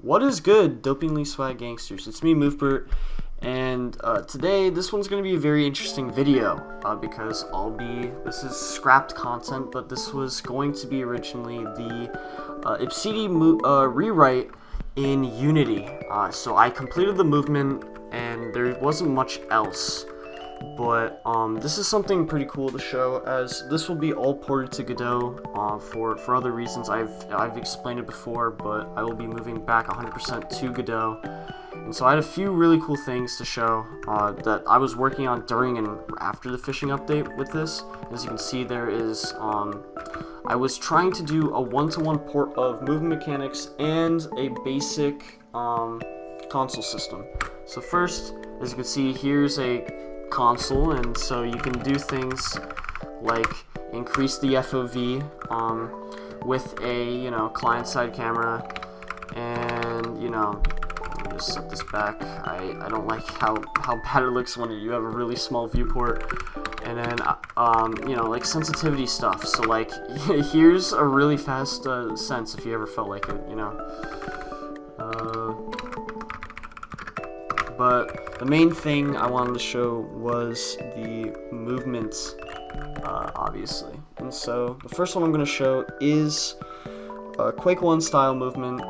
What is good, dopingly swag gangsters? It's me, MoveBrrrr, and today this one's going to be a very interesting video because this is scrapped content, but this was going to be originally the Ipseity rewrite in Unity. So I completed the movement, and there wasn't much else. But this is something pretty cool to show, as this will be all ported to Godot for other reasons. I've explained it before, but I will be moving back 100% to Godot. And so I had a few really cool things to show that I was working on during and after the fishing update with this. As you can see, there is I was trying to do a one-to-one port of movement mechanics and a basic console system. So first, as you can see, here's a console, and so you can do things like increase the FOV with a client-side camera, and let me just set this back. I don't like how bad it looks when you have a really small viewport. And then like sensitivity stuff. So like here's a really fast sense if you ever felt like it, But the main thing I wanted to show was the movement, obviously. And so the first one I'm going to show is Quake 1 style movement,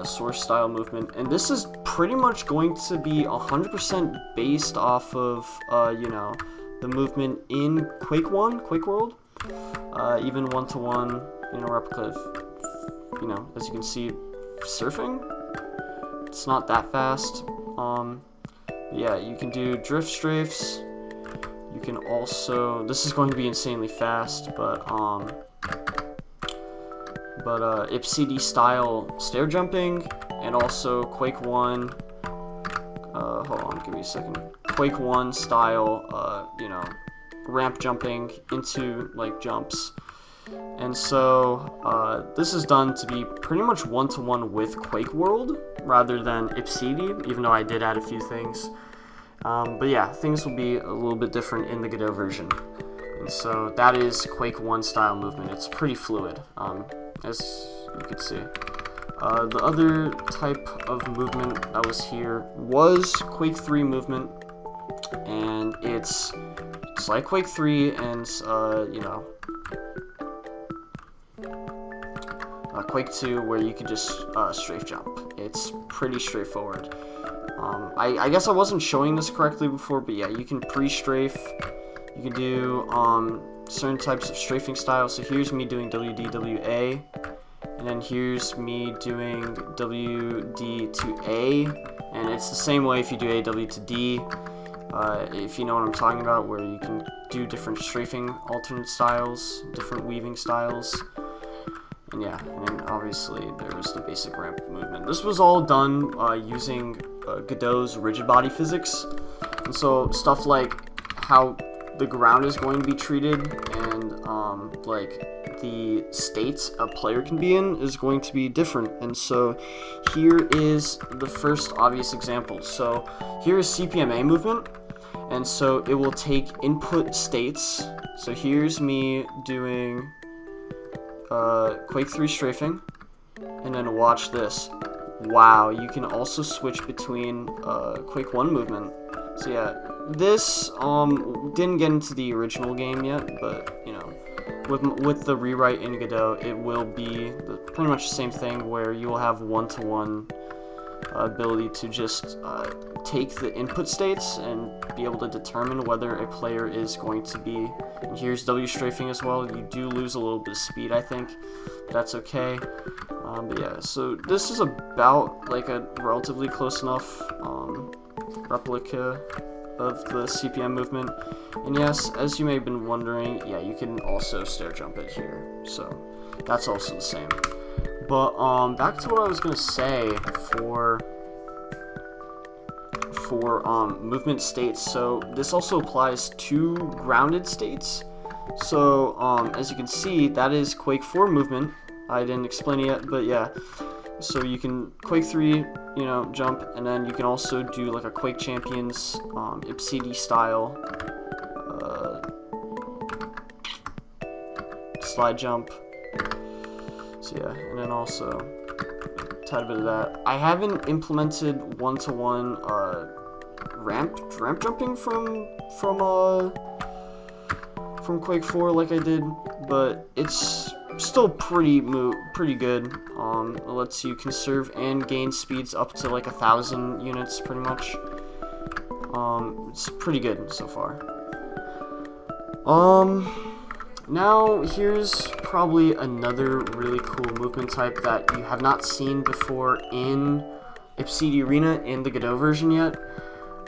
Source style movement, and this is pretty much going to be 100% based off of the movement in Quake 1, Quake World, even one-to-one, replica of, as you can see, surfing. It's not that fast. Yeah, you can do drift strafes. You can also, this is going to be insanely fast, but Ipseity style stair jumping, and also Quake 1, hold on, give me a second, Quake 1 style, ramp jumping into, like, jumps. And so, this is done to be pretty much one-to-one with Quake World, rather than Ipseity, even though I did add a few things. But yeah, things will be a little bit different in the Godot version. And so, that is Quake 1 style movement. It's pretty fluid, as you could see. The other type of movement that was here was Quake 3 movement, and it's like Quake 3, and Quake 2, where you could just strafe jump. It's pretty straightforward. I guess I wasn't showing this correctly before, but yeah, you can pre-strafe. You can do certain types of strafing styles. So here's me doing WD-WA, and then here's me doing WD to A, and it's the same way if you do AW to D. If you know what I'm talking about, where you can do different strafing alternate styles, different weaving styles. And yeah, and then obviously there's the basic ramp movement. This was all done using Godot's rigid body physics, and so stuff like how the ground is going to be treated, and like the states a player can be in is going to be different. And so here is the first obvious example. So here is CPMA movement, and so it will take input states. So here's me doing Quake 3 strafing, and then watch this. Wow, you can also switch between Quake 1 movement. So yeah, this didn't get into the original game yet, but with the rewrite in Godot, it will be pretty much the same thing, where you will have one-to-one ability to just take the input states and be able to determine whether a player is going to be. And here's W strafing as well. You do lose a little bit of speed, I think. That's okay. But yeah, so this is about like a relatively close enough replica of the CPM movement. And yes, as you may have been wondering, yeah, you can also stair jump it here. So that's also the same. But back to what I was gonna say for movement states. So this also applies to grounded states. So as you can see, that is Quake 4 movement. I didn't explain it yet, but yeah. So you can Quake 3, jump, and then you can also do like a Quake Champions Ipseity style slide jump. So yeah, and then also tad bit of that. I haven't implemented one-to-one ramp jumping from Quake 4 like I did, but it's still pretty good. It lets you conserve and gain speeds up to like 1,000 units, pretty much. It's pretty good so far. Now here's probably another really cool movement type that you have not seen before in Ipseity Arena in the Godot version yet,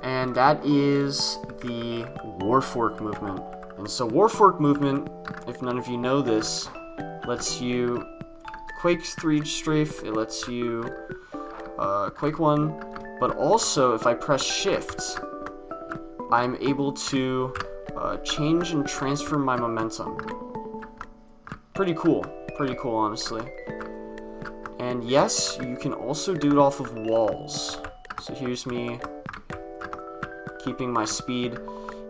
and that is the Warfork movement. And so Warfork movement, if none of you know this, lets you Quake 3 strafe, it lets you Quake 1, but also if I press Shift, I'm able to change and transfer my momentum. Pretty cool honestly. And yes, you can also do it off of walls. So here's me keeping my speed.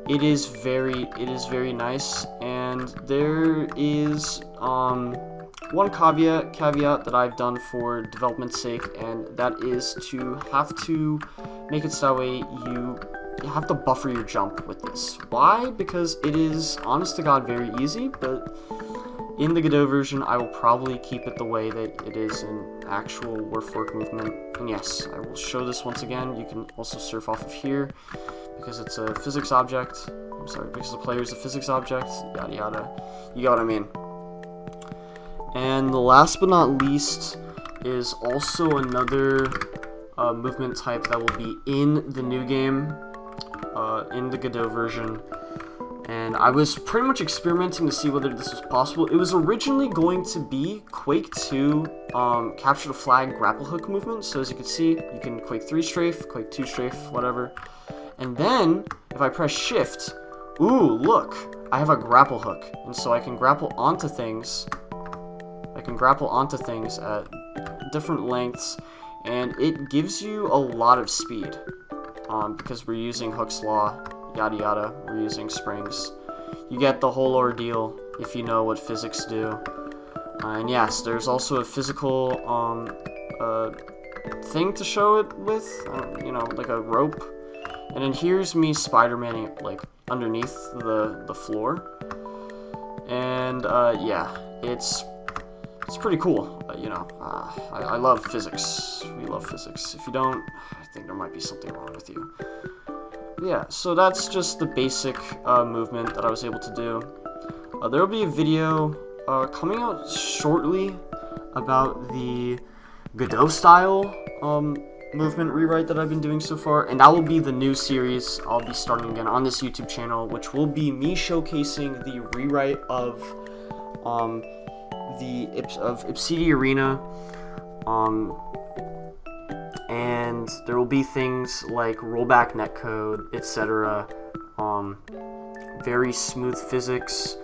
It is very nice, and there is one caveat that I've done for development's sake, and that is to have to make it so that way you have to buffer your jump with this. Why? Because it is, honest to God, very easy, but in the Godot version, I will probably keep it the way that it is in actual Warfork movement. And yes, I will show this once again. You can also surf off of here, because it's a physics object. I'm sorry, because the player is a physics object, yada yada. You got what I mean. And the last but not least is also another movement type that will be in the new game, in the Godot version. And I was pretty much experimenting to see whether this was possible. It was originally going to be Quake 2 capture the flag grapple hook movement. So as you can see, you can Quake 3 strafe, Quake 2 strafe, whatever. And then, if I press Shift, ooh, look, I have a grapple hook. And so I can grapple onto things. I can grapple onto things at different lengths, and it gives you a lot of speed. Because we're using Hooke's Law, yada yada, we're using springs. You get the whole ordeal if you know what physics do. And yes, there's also a physical thing to show it with, you know, like a rope. And then here's me Spider-Maning like underneath the floor. And yeah, it's pretty cool. You know, I love physics. We love physics. If you don't, I think there might be something wrong with you. Yeah, so that's just the basic movement that I was able to do. There will be a video coming out shortly about the Godot style movement rewrite that I've been doing so far, and that will be the new series I'll be starting again on this YouTube channel, which will be me showcasing the rewrite of Ipseity Arena, and there will be things like rollback netcode, etc., very smooth physics,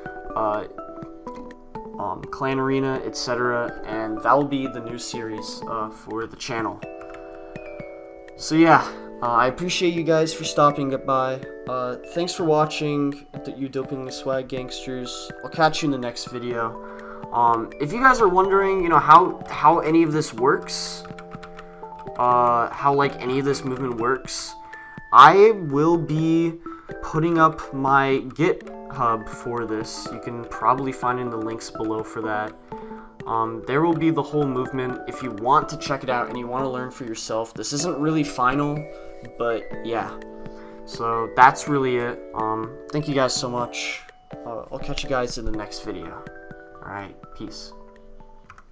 clan arena, etc., and that will be the new series for the channel. So yeah, I appreciate you guys for stopping by. Thanks for watching, you doping the swag gangsters. I'll catch you in the next video. If you guys are wondering, you know, how any of this works, how like any of this movement works, I will be putting up my GitHub for this. You can probably find in the links below for that. There will be the whole movement if you want to check it out and you want to learn for yourself. This isn't really final, but yeah. So that's really it. Thank you guys so much. I'll catch you guys in the next video. Alright, peace.